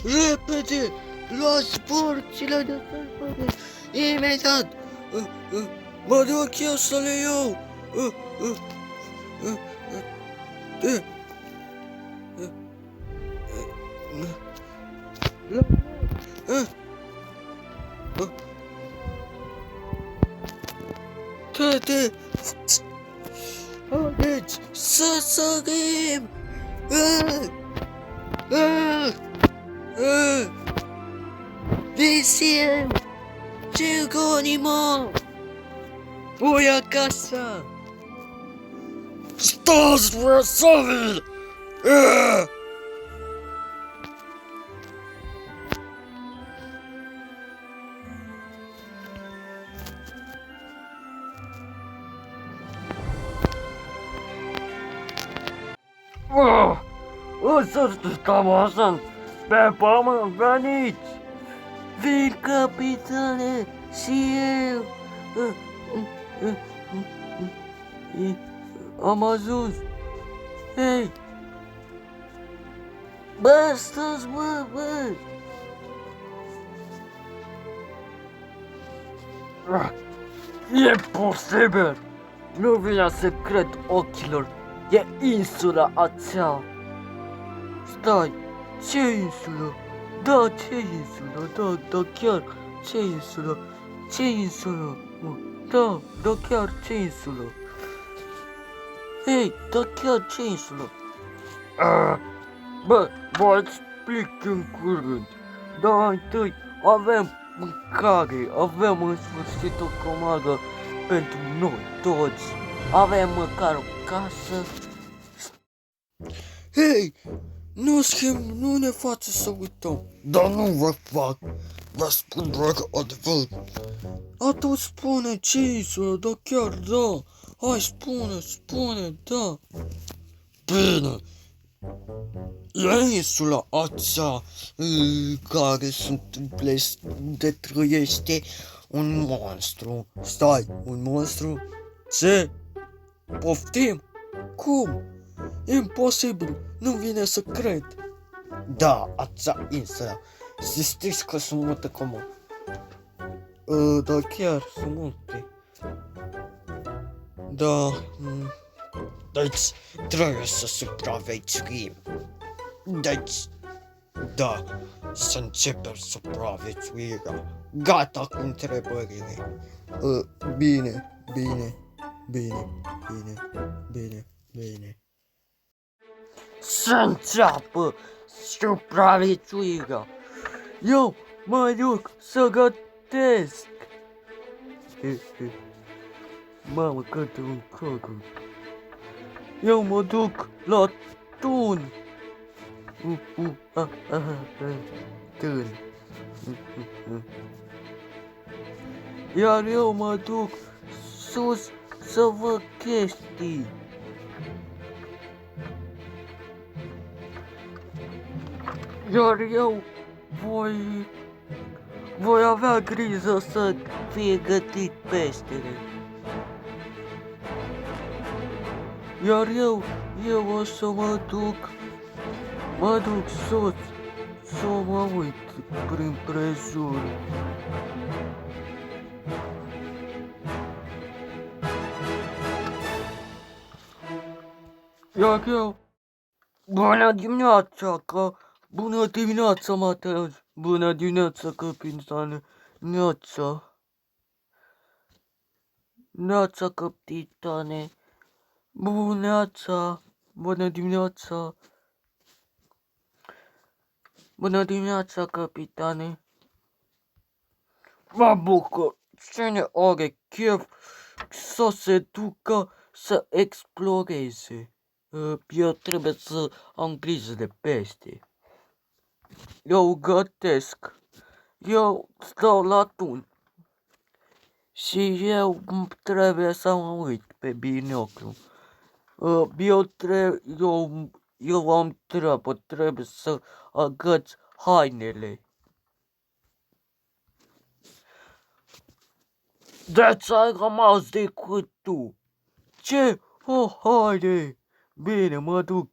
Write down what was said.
Repede! Luați porțile de sărbări! Imediat! Mă duc eu să le iau! Tăte! Haideți să sărim! Visiem! Geronimo! Voi acasă! Stați, vrăsavi! O să stăm așa pe pământ, veniți! Vin, capitane, și eu! Am ajuns! Hei! Bă, stați, bă! E posibil! Nu vine să cred ochilor! E insula aceea! Stai! Ce insulă? Da, ce insulă? Da, chiar! Ce insulă? Ce insulă? Da, chiar, ce insulă? Hei, da, chiar, ce insulă? Bă, vă explic în curând. Dar întâi avem mâncare, avem în sfârșit o comadă pentru noi toți. Avem măcar o casă. Hei, nu ne face să uităm. Dar nu vă fac. Vă spun doar adevăr. Atunci spune ce insulă, da chiar, da. Hai, spune, da. Bine. E insula aceea care se întâmplă, unde trăiește un monstru. Stai, un monstru? Ce? Poftim? Cum? Imposibil, nu vine să cred. Da, acea insulă. Să știți că sunt multe comuni. Da, chiar sunt multe. Da, deci trebuie să supraviețuim. Deci, da, să începem supraviețuirea. Gata cu întrebările. Bine. Să înceapă supraviețuirea. Eu mă duc să gătesc. Mamă, cântă un cocul. Eu mă duc la tun. Tun. Iar eu mă duc sus să văd chestii. Iar eu voi avea grijă să fie gătit peștele. Iar eu o să mă duc sus să mă uit prin prejur. Iar eu, bună dimineața, Mateus, bună dimineața, capitane, neața, capitane, bună dimineața, capitane. Mă bucur, cine are chef să se ducă să exploreze. Eu trebuie să am grijă de pește. Eu gătesc. Eu stau la tun. Și eu trebuie să mă uit pe binoclu. Eu am treabă, trebuie să agăț hainele. Deci ai rămas decât tu. Ce? Haide! Bine, mă duc